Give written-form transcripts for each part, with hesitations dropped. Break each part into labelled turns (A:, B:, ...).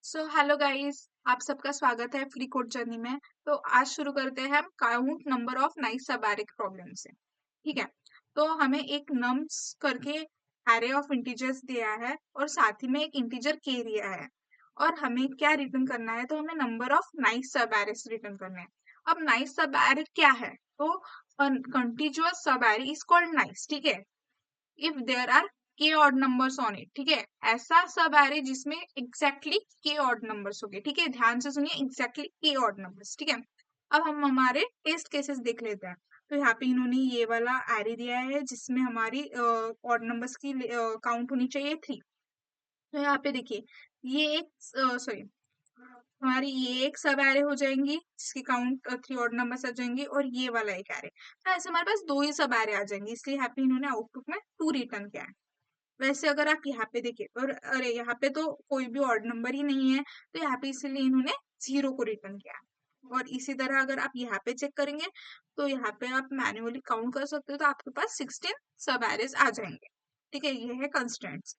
A: Hello guys, आप सबका स्वागत है फ्री कोड जर्नी में। तो आज शुरू करते हैं हम काउंट नंबर ऑफ नाइस सबैरिक प्रॉब्लम से। ठीक है। तो हमें एक नम्स करके एरे ऑफ इंटीजर्स दिया है और साथ ही में एक इंटीजर के दिया है और हमें क्या रिटर्न करना है, तो हमें नंबर ऑफ नाइस सबैरिक्स रिटर्न करना है। अब नाइस सबैरिक क्या है? तो कंटीन्यूअस सबैरिक इज कॉल्ड नाइस। ठीक है। इफ देयर आर के ऑड नंबर्स ऑन इट। ठीक है। ऐसा सब एरे जिसमें एग्जैक्टली के ऑड नंबर्स हो गए। ठीक है, ध्यान से सुनिए, एग्जैक्टली के ऑड नंबर्स। ठीक है। अब हम हमारे टेस्ट केसेस देख लेते हैं। तो यहाँ पे इन्होंने ये वाला एरे दिया है जिसमें हमारी ऑड नंबर्स की काउंट होनी चाहिए 3। तो यहाँ पे देखिए, ये एक सॉरी, हमारी ये एक सब एरे हो जाएंगी जिसकी काउंट 3 ऑड नंबर्स आ जाएंगी और ये वाला एक एरे। तो ऐसे हमारे पास 2 ही सब एरे आ जाएंगे, इसलिए यहाँ पे इन्होंने आउटपुट में 2 रिटर्न किया है। वैसे अगर आप यहाँ पे देखिए, और अरे यहाँ पे तो कोई भी ऑड नंबर ही नहीं है, तो यहाँ पे इसीलिए इन्होंने 0 को रिटर्न किया। और इसी तरह अगर आप यहाँ पे चेक करेंगे तो यहाँ पे आप मैन्युअली काउंट कर सकते हो, तो आपके पास 16 सब एरेज आ जाएंगे। ठीक है, ये है कंस्ट्रेंट्स।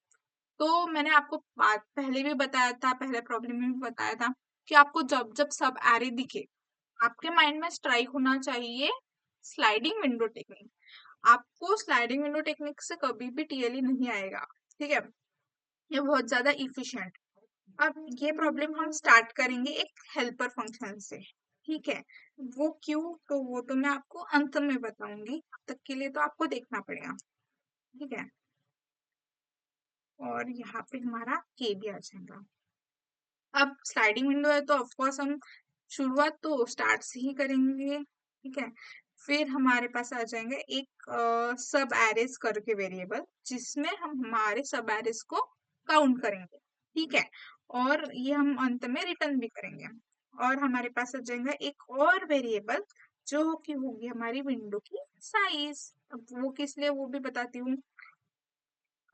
A: तो मैंने आपको बात पहले भी बताया था, पहले प्रॉब्लम में भी बताया था कि आपको जब जब सब एरे दिखे, आपके माइंड में स्ट्राइक होना चाहिए स्लाइडिंग विंडो टेक्निक। आपको स्लाइडिंग विंडो टेक्निक से कभी भी टीएलई नहीं आएगा। ठीक है, ये बहुत ज्यादा इफिशिएंट। अब ये प्रॉब्लम हम स्टार्ट करेंगे एक हेल्पर फंक्शन से। ठीक है, वो क्यों, तो वो तो मैं आपको अंत में बताऊंगी, तब तक के लिए तो आपको देखना पड़ेगा। ठीक है, और यहाँ पे हमारा के भी आ जाएगा। अब स्लाइडिंग विंडो है तो ऑफकोर्स हम शुरुआत तो स्टार्ट से ही करेंगे। ठीक है, फिर हमारे पास आ जाएंगे एक सब एरेस करके वेरिएबल, जिसमें हम हमारे सब एरेस को काउंट करेंगे। ठीक है, और ये हम अंत में रिटर्न भी करेंगे। और हमारे पास आ जाएगा एक और वेरिएबल जो कि होगी हमारी विंडो की साइज। अब वो किस लिए, वो भी बताती हूँ।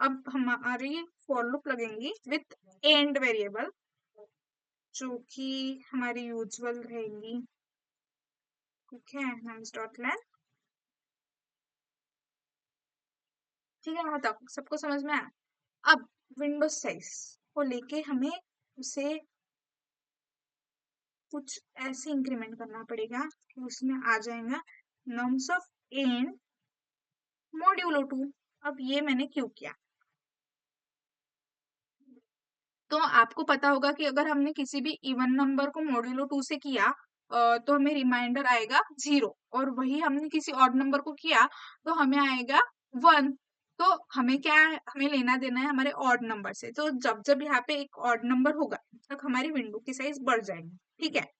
A: अब हमारी फॉर लूप लगेंगी विथ एंड वेरिएबल, जो कि हमारी यूजुअल रहेंगी। ठीक है, नाइस डॉट लैन। ठीक है, यहाँ तक सबको समझ में आया। अब विंडो साइज को लेके हमें उसे कुछ ऐसे इंक्रीमेंट करना पड़ेगा कि उसमें आ जाएगा नम्स ऑफ एन मॉड्यूलो 2। अब ये मैंने क्यों किया, तो आपको पता होगा कि अगर हमने किसी भी इवन नंबर को मॉड्यूलो 2 से किया तो हमें रिमाइंडर आएगा 0, और वही हमने किसी ऑड नंबर को किया तो हमें आएगा 1। तो हमें क्या है, हमें लेना देना है हमारे ऑड नंबर से। तो जब जब यहाँ पे एक ऑड नंबर होगा तब हमारी विंडो की साइज बढ़ जाएगी। ठीक है,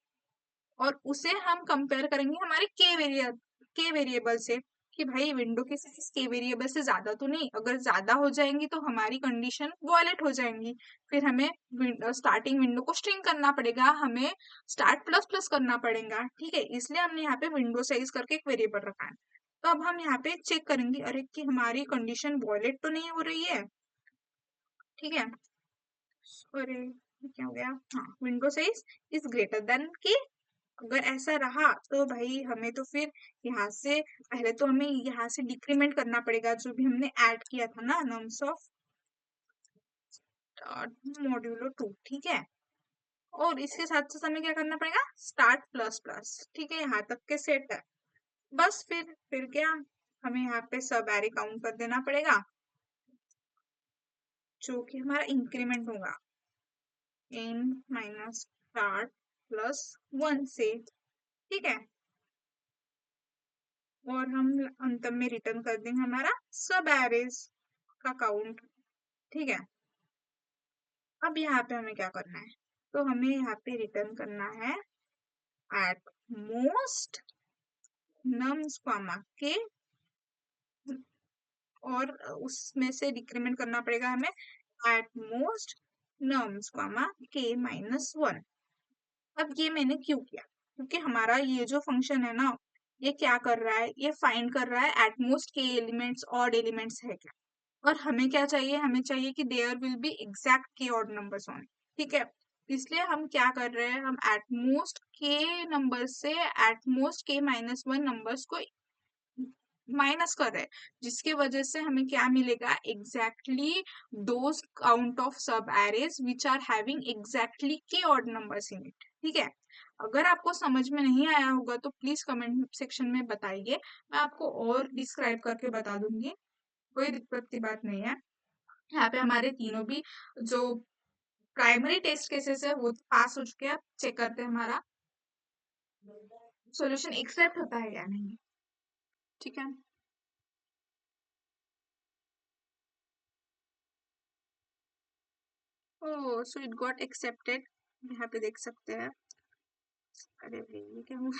A: और उसे हम कंपेयर करेंगे हमारे के वेरिएबल से कि भाई विंडो की साइज के वेरिएबल से ज्यादा तो नहीं, अगर ज्यादा हो जाएंगी तो हमारी कंडीशन वॉयलेट हो जाएंगी। फिर हमें स्टार्टिंग विंडो को स्ट्रिंग करना पड़ेगा, हमें स्टार्ट प्लस प्लस करना पड़ेगा। ठीक है, इसलिए हमने यहाँ पे विंडो साइज करके एक वेरिएबल रखा है। तो अब हम यहाँ पे चेक करेंगे, अरे कि हमारी कंडीशन वॉयलेट तो नहीं हो रही है। ठीक है, अरे ये क्या हो गया, हाँ, window size is greater than के। अगर ऐसा रहा तो भाई हमें तो फिर यहाँ से पहले तो हमें यहाँ से डिक्रीमेंट करना पड़ेगा जो भी हमने ऐड किया था ना, नम्स ऑफ मॉड्यूलो 2। ठीक है, और इसके साथ साथ हमें क्या करना पड़ेगा, स्टार्ट प्लस प्लस। ठीक है, यहाँ तक के सेट है। बस फिर क्या, हमें यहाँ पे सब एरे काउंट कर देना पड़ेगा, जो कि हमारा इंक्रीमेंट होगा इन माइनस स्टार्ट प्लस 1 से। ठीक है, और हम अंत में रिटर्न कर देंगे हमारा सब एरेज का काउंट। ठीक है, अब यहाँ पे हमें क्या करना है, तो हमें यहाँ पे रिटर्न करना है एट मोस्ट नम्स कॉमा के, और उसमें से डिक्रीमेंट करना पड़ेगा हमें एट मोस्ट नम्स कॉमा के माइनस 1। अब ये मैंने क्यों किया, क्योंकि हमारा ये जो फंक्शन है ना, ये क्या कर रहा है, ये फाइंड कर रहा है at most K elements odd elements है क्या। और हमें क्या चाहिए, हमें चाहिए कि there will be exact K odd numbers on. ठीक है, इसलिए हम क्या कर रहे हैं, हम एट मोस्ट के नंबर से at most K minus 1 numbers को माइनस कर रहे हैं, जिसकी वजह से हमें क्या मिलेगा, exactly those count of sub arrays which are having exactly K odd numbers in it. ठीक है, अगर आपको समझ में नहीं आया होगा तो प्लीज कमेंट सेक्शन में बताइए, मैं आपको और डिस्क्राइब करके बता दूंगी, कोई दिक्कत की बात नहीं है। यहाँ पे हमारे तीनों भी जो प्राइमरी टेस्ट केसेस है वो पास हो चुके हैं। अब चेक करते हैं हमारा सॉल्यूशन एक्सेप्ट होता है या नहीं। ठीक है, ओह सो इट गॉट एक्सेप्टेड, यहाँ पे देख सकते हैं। अरे भाई ये क्या हुआ,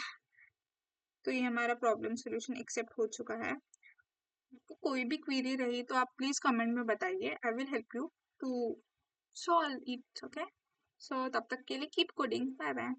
A: तो ये हमारा प्रॉब्लम सॉल्यूशन एक्सेप्ट हो चुका है। आपको कोई भी क्वेरी रही तो आप प्लीज कमेंट में बताइए, I will help you to solve it. Okay, so तब तक के लिए कीप कोडिंग, बाय बाय।